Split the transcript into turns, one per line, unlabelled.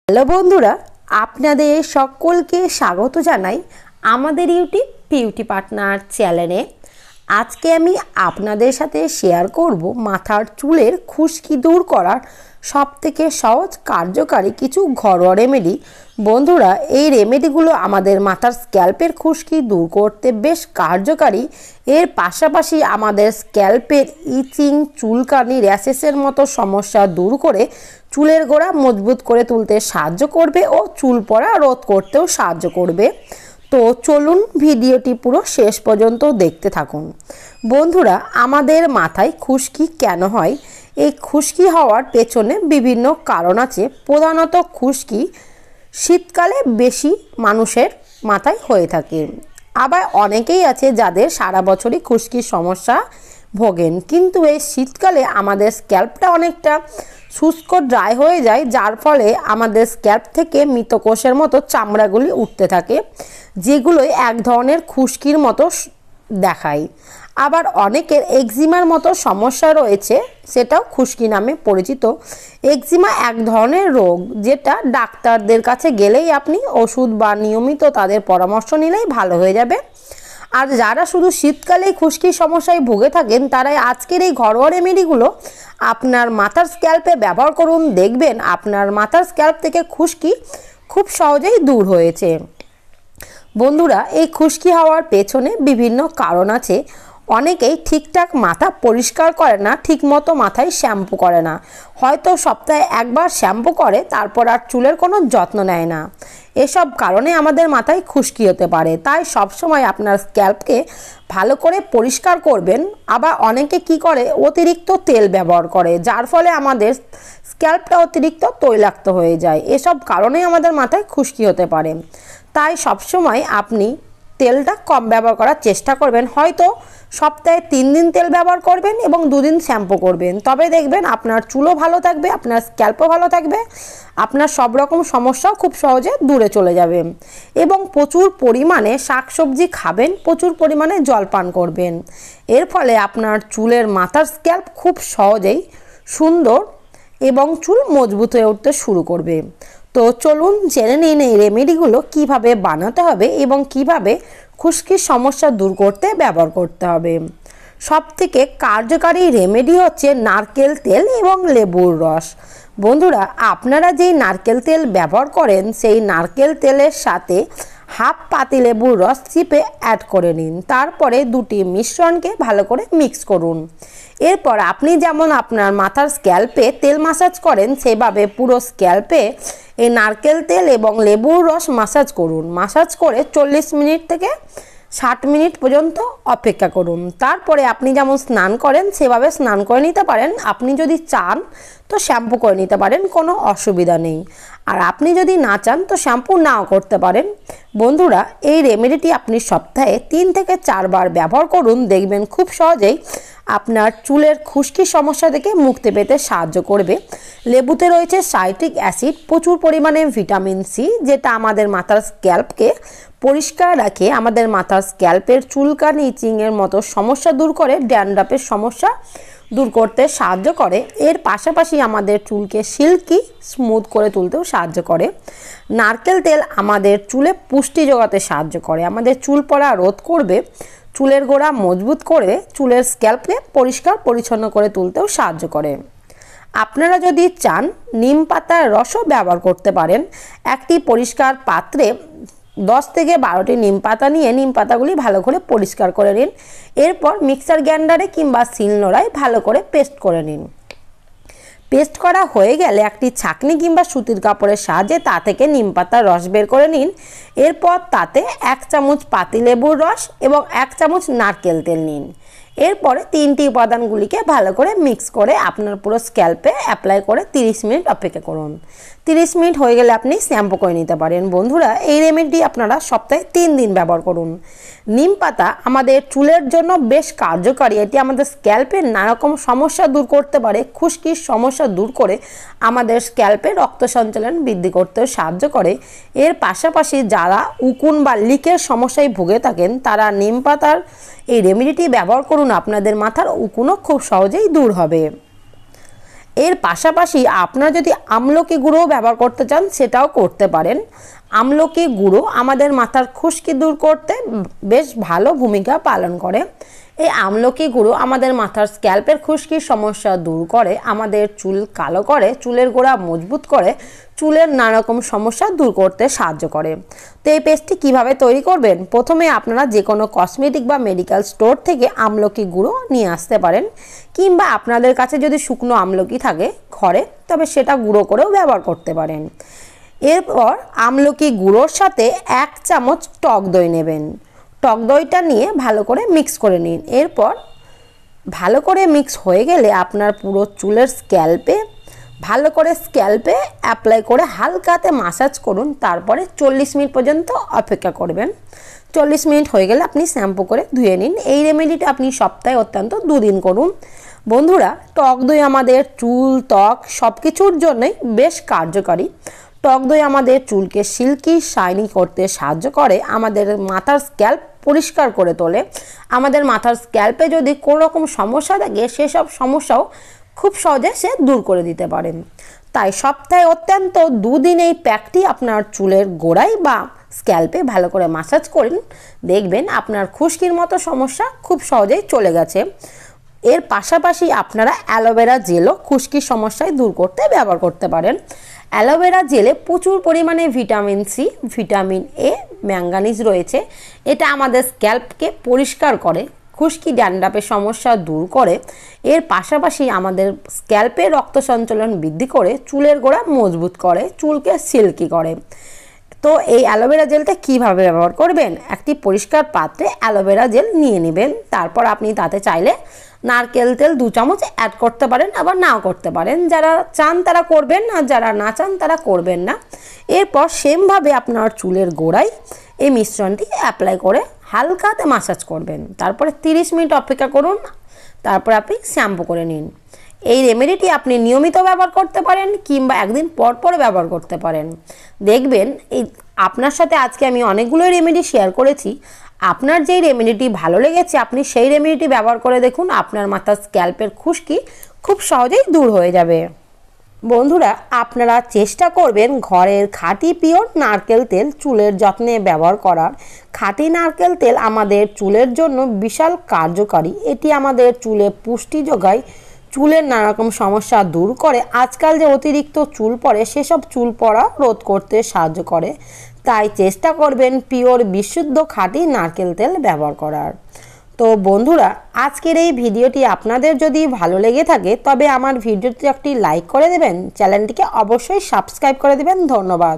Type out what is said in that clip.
Hello বন্ধুরা, আপনাদের সকলকে স্বাগত জানাই আমাদের ইউটিউব বিউটি পার্টনার চ্যানেলে। আজকে আমি আপনাদের সাথে শেয়ার করব মাথার চুলের খুশকি দূর করার সবথেকে সহজ কার্যকারী কিছু ঘরোয়া রেমেডি। বন্ধুরা, এই রেমেডিগুলো আমাদের মাথার স্ক্যাল্পের খুশকি দূর করতে বেশ কার্যকারী। এর পাশাপাশি আমাদের স্ক্যাল্পের ইচিং, চুলকানি, র্যাশেসের মতো সমস্যা দূর করে চুলের গোড়া মজবুত করে তুলতে সাহায্য করবে ও চুল পড়া রোধ করতেও সাহায্য করবে। তো চলুন ভিডিওটি পুরো শেষ পর্যন্ত দেখতে থাকুন। বন্ধুরা, আমাদের মাথায় খুশকি কেন হয়? এই খুশকি হওয়ার পেছনে বিভিন্ন কারণ আছে। প্রধানত খুশকি শীতকালে বেশি মানুষের মাথায় হয়ে থাকে। আবার অনেকেই আছে যাদের সারা বছরই খুশকির সমস্যা ভোগেন, কিন্তু এই শীতকালে আমাদের স্ক্যাল্পটা অনেকটা শুষ্ক ড্রাই হয়ে যায়, যার ফলে আমাদের স্ক্যাল্প থেকে মৃতকোষের মতো চামড়াগুলি উঠতে থাকে, যেগুলোই এক ধরনের খুশকির মতো দেখায়। আবার অনেকের এক্সিমার মতো সমস্যা রয়েছে, সেটাও খুশকি নামে পরিচিত। এক্সিমা এক ধরনের রোগ, যেটা ডাক্তারদের কাছে গেলেই আপনি ওষুধ বা নিয়মিত তাদের পরামর্শ নিলেই ভালো হয়ে যাবে। আর যারা শুধু শীতকালেই খুশকির সমস্যায় ভুগে থাকেন, তারাই আজকের এই ঘরোয়া রেমেডিগুলো আপনার মাথার স্ক্যাল্পে ব্যবহার করুন। দেখবেন আপনার মাথার স্ক্যাল্প থেকে খুশকি খুব সহজেই দূর হয়েছে। বন্ধুরা, এই খুশকি হওয়ার পেছনে বিভিন্ন কারণ আছে। অনেকেই ঠিকঠাক মাথা পরিষ্কার করে না, ঠিকমতো মাথায় শ্যাম্পু করে না, হয়তো সপ্তাহে একবার শ্যাম্পু করে, তারপর আর চুলের কোনো যত্ন নেয় না। এসব কারণে আমাদের মাথায় খুশকি হতে পারে। তাই সবসময় আপনার স্ক্যাল্পকে ভালো করে পরিষ্কার করবেন। আবার অনেকে কি করে, অতিরিক্ত তেল ব্যবহার করে, যার ফলে আমাদের স্ক্যাল্পটা অতিরিক্ত তৈলাক্ত হয়ে যায়। এসব কারণে আমাদের মাথায় খুশকি হতে পারে। তাই সবসময় আপনি তেলটা কম ব্যবহার করার চেষ্টা করবেন। হয়তো সপ্তাহে 3 দিন তেল ব্যবহার করবেন এবং 2 দিন শ্যাম্পু করবেন, তবে দেখবেন আপনার চুলও ভালো থাকবে, আপনার স্ক্যাল্পও ভালো থাকবে, আপনার সব রকম সমস্যাও খুব সহজে দূরে চলে যাবে। এবং প্রচুর পরিমাণে শাকসবজি খাবেন, প্রচুর পরিমাণে জল পান করবেন। এর ফলে আপনার চুলের মাথার স্ক্যাল্প খুব সহজেই সুন্দর এবং চুল মজবুত হয়ে উঠতে শুরু করবে। তো চলুন জেনে নিন এই রেমেডিগুলো কিভাবে বানাতে হবে এবং কিভাবে খুশকির সমস্যা দূর করতে ব্যবহার করতে হবে। সবথেকে কার্যকারী রেমেডি হচ্ছে নারকেল তেল এবং লেবুর রস। বন্ধুরা, আপনারা যেই নারকেল তেল ব্যবহার করেন, সেই নারকেল তেলের সাথে হাফ পাতিলেবুর রস চিপে অ্যাড করে নিন। তারপরে দুটি মিশ্রণকে ভালো করে মিক্স করুন। এরপর আপনি যেমন আপনার মাথার স্ক্যাল্পে তেল মাসাজ করেন, সেভাবে পুরো স্ক্যাল্পে এই নারকেল তেল এবং লেবুর রস মাসাজ করুন। মাসাজ করে 40 মিনিট থেকে 60 মিনিট পর্যন্ত অপেক্ষা করুন। তারপরে আপনি যেমন স্নান করেন সেভাবে স্নান করে নিতে পারেন। আপনি যদি চান তো শ্যাম্পু করে নিতে পারেন, কোনো অসুবিধা নেই। আর আপনি যদি না চান তো শ্যাম্পু নাও করতে পারেন। বন্ধুরা, এই রেমেডিটি আপনি সপ্তাহে 3 থেকে 4 বার ব্যবহার করুন। দেখবেন খুব সহজেই আপনার চুলের খুশকি সমস্যা থেকে মুক্তি পেতে সাহায্য করবে। লেবুতে রয়েছে সাইট্রিক অ্যাসিড, প্রচুর পরিমাণে ভিটামিন সি, যেটা আমাদের মাথার স্ক্যাল্পকে পরিষ্কার রাখে, আমাদের মাথার স্ক্যাল্পের চুলকানি, ইচিংয়ের মতো সমস্যা দূর করে, ড্যান্ড্রাফের সমস্যা দূর করতে সাহায্য করে। এর পাশাপাশি আমাদের চুলকে সিল্কি স্মুথ করে তুলতেও সাহায্য করে। নারকেল তেল আমাদের চুলে পুষ্টি যোগাতে সাহায্য করে, আমাদের চুল পড়া রোধ করবে, চুলের গোড়া মজবুত করে চুলের স্ক্যাল্পকে পরিষ্কার পরিচ্ছন্ন করে তুলতেও সাহায্য করে। আপনারা যদি চান নিম পাতার রসও ব্যবহার করতে পারেন। একটি পরিষ্কার পাত্রে 10 থেকে 12টি নিম পাতা নিয়ে নিম পাতাগুলি ভালো করে পরিষ্কার করে নিন। এরপর মিক্সার গ্রাইন্ডারে কিংবা শিলনোড়ায় ভালো করে পেস্ট করে নিন। পেস্ট করা হয়ে গেলে একটি ছাঁকনি কিংবা সুতির কাপড়ের সাহায্যে তা থেকে নিম পাতার রস বের করে নিন। এরপর তাতে 1 চামচ পাতিলেবুর রস এবং 1 চামচ নারকেল তেল নিন। এরপরে 3টি উপাদানগুলিকে ভালো করে মিক্স করে আপনার পুরো স্ক্যাল্পে অ্যাপ্লাই করে 30 মিনিট অপেক্ষা করুন। 30 মিনিট হয়ে গেলে আপনি শ্যাম্পু করে নিতে পারেন। বন্ধুরা, এই রেমেডি আপনারা সপ্তাহে 3 দিন ব্যবহার করুন। নিম পাতা আমাদের চুলের জন্য বেশ কার্যকারী। এটি আমাদের স্ক্যাল্পের নানারকম সমস্যা দূর করতে পারে। খুশকির সমস্যা দূর করে আমাদের স্ক্যাল্পে রক্ত সঞ্চালন বৃদ্ধি করতেও সাহায্য করে। এর পাশাপাশি যারা উকুন বা লিকের সমস্যায় ভুগে থাকেন, তারা নিম পাতার এই রেমেডিটি ব্যবহার করুন। আপনাদের মাথার উকুনও খুব সহজেই দূর হবে। এর পাশাপাশি আপনারা যদি আমলকি গুঁড়ো ব্যবহার করতে চান সেটাও করতে পারেন। আমলকি গুঁড়ো আমাদের মাথার খুশকি দূর করতে বেশ ভালো ভূমিকা পালন করে। এই আমলকি গুঁড়ো আমাদের মাথার স্ক্যাল্পের খুশকির সমস্যা দূর করে, আমাদের চুল কালো করে, চুলের গোড়া মজবুত করে, চুলের নানা রকম সমস্যা দূর করতে সাহায্য করে। তো এই পেস্টটি কীভাবে তৈরি করবেন? প্রথমে আপনারা যে কোনো কসমেটিক বা মেডিকেল স্টোর থেকে আমলকি গুঁড়ো নিয়ে আসতে পারেন, কিংবা আপনাদের কাছে যদি শুকনো আমলকি থাকে ঘরে তবে সেটা গুঁড়ো করেও ব্যবহার করতে পারেন। এরপর আমলকি গুঁড়োর সাথে 1 চামচ টক দই নেবেন। টক দইটা নিয়ে ভালো করে মিক্স করে নিন। এরপর ভালো করে মিক্স হয়ে গেলে আপনার পুরো চুলের স্ক্যাল্পে ভালো করে অ্যাপ্লাই করে হালকাতে মাসাজ করুন। তারপরে 40 মিনিট পর্যন্ত অপেক্ষা করবেন। 40 মিনিট হয়ে গেলে আপনি শ্যাম্পু করে ধুয়ে নিন। এই রেমেডিটা আপনি সপ্তাহে অত্যন্ত 2 দিন করুন। বন্ধুরা, টক দই আমাদের চুল, ত্বক সব কিছুর জন্যই বেশ কার্যকারী। টক দই আমাদের চুলকে সিল্কি শাইনি করতে সাহায্য করে, আমাদের মাথার স্ক্যাল্প পরিষ্কার করে তোলে। আমাদের মাথার স্ক্যাল্পে যদি কোনো রকম সমস্যা থাকে সেসব সমস্যাও খুব সহজে সে দূর করে দিতে পারেন। তাই সপ্তাহে অত্যন্ত 2 দিন এই প্যাকটি আপনার চুলের গোড়ায় বা স্ক্যাল্পে ভালো করে মাসাজ করুন। দেখবেন আপনার খুশকির মতো সমস্যা খুব সহজেই চলে গেছে। এর পাশাপাশি আপনারা অ্যালোভেরা জেলও খুশকির সমস্যায় দূর করতে ব্যবহার করতে পারেন। অ্যালোভেরা জেলে প্রচুর পরিমাণে vitamin C, vitamin A, manganese রয়েছে। এটা আমাদের স্ক্যাল্পকে পরিষ্কার করে, খুশকি ড্যান্ড্রাফের সমস্যা দূর করে। এর পাশাপাশি আমাদের স্ক্যাল্পে রক্ত সঞ্চালন বৃদ্ধি করে, চুলের গোড়া মজবুত করে, চুলকে সিল্কি করে। তো এই অ্যালোভেরা জেলটা কিভাবে ব্যবহার করবেন? একটি পরিষ্কার পাত্রে অ্যালোভেরা জেল নিয়ে নেবেন। তারপর আপনি তাতে চাইলে নারকেল তেল 2 চামচ অ্যাড করতে পারেন, আবার নাও করতে পারেন। যারা চান তারা করবেন, আর যারা না চান তারা করবেন না। এরপর সেমভাবে আপনার চুলের গোড়ায় এই মিশ্রণটি অ্যাপ্লাই করে হালকাতে মাসাজ করবেন। তারপরে 30 মিনিট অপেক্ষা করুন। তারপর আপনি শ্যাম্পু করে নিন। এই রেমেডিটি আপনি নিয়মিত ব্যবহার করতে পারেন, কিংবা একদিন পর পর ব্যবহার করতে পারেন। দেখবেন এই আপনার সাথে আজকে আমি অনেকগুলো রেমেডি শেয়ার করেছি। আপনার যেই রেমেডিটি ভালো লেগেছে আপনি সেই রেমেডিটি ব্যবহার করে দেখুন। আপনার মাথার স্ক্যাল্পের খুশকি খুব সহজেই দূর হয়ে যাবে। বন্ধুরা, আপনারা চেষ্টা করবেন ঘরের খাঁটি পিওর নারকেল তেল চুলের যত্নে ব্যবহার করার। খাঁটি নারকেল তেল আমাদের চুলের জন্য বিশাল কার্যকারী। এটি আমাদের চুলে পুষ্টি যোগায়, চুলের নানা রকম সমস্যা দূর করে। আজকাল যে অতিরিক্ত চুল পড়ে সেসব চুল পড়া রোধ করতে সাহায্য করে। তাই চেষ্টা করবেন পিওর বিশুদ্ধ খাঁটি নারকেল তেল ব্যবহার করার। তো বন্ধুরা, আজকের এই ভিডিওটি আপনাদের যদি ভালো লেগে থাকে তবে আমার ভিডিওটি একটি লাইক করে দেবেন, চ্যানেলটিকে অবশ্যই সাবস্ক্রাইব করে দেবেন। ধন্যবাদ।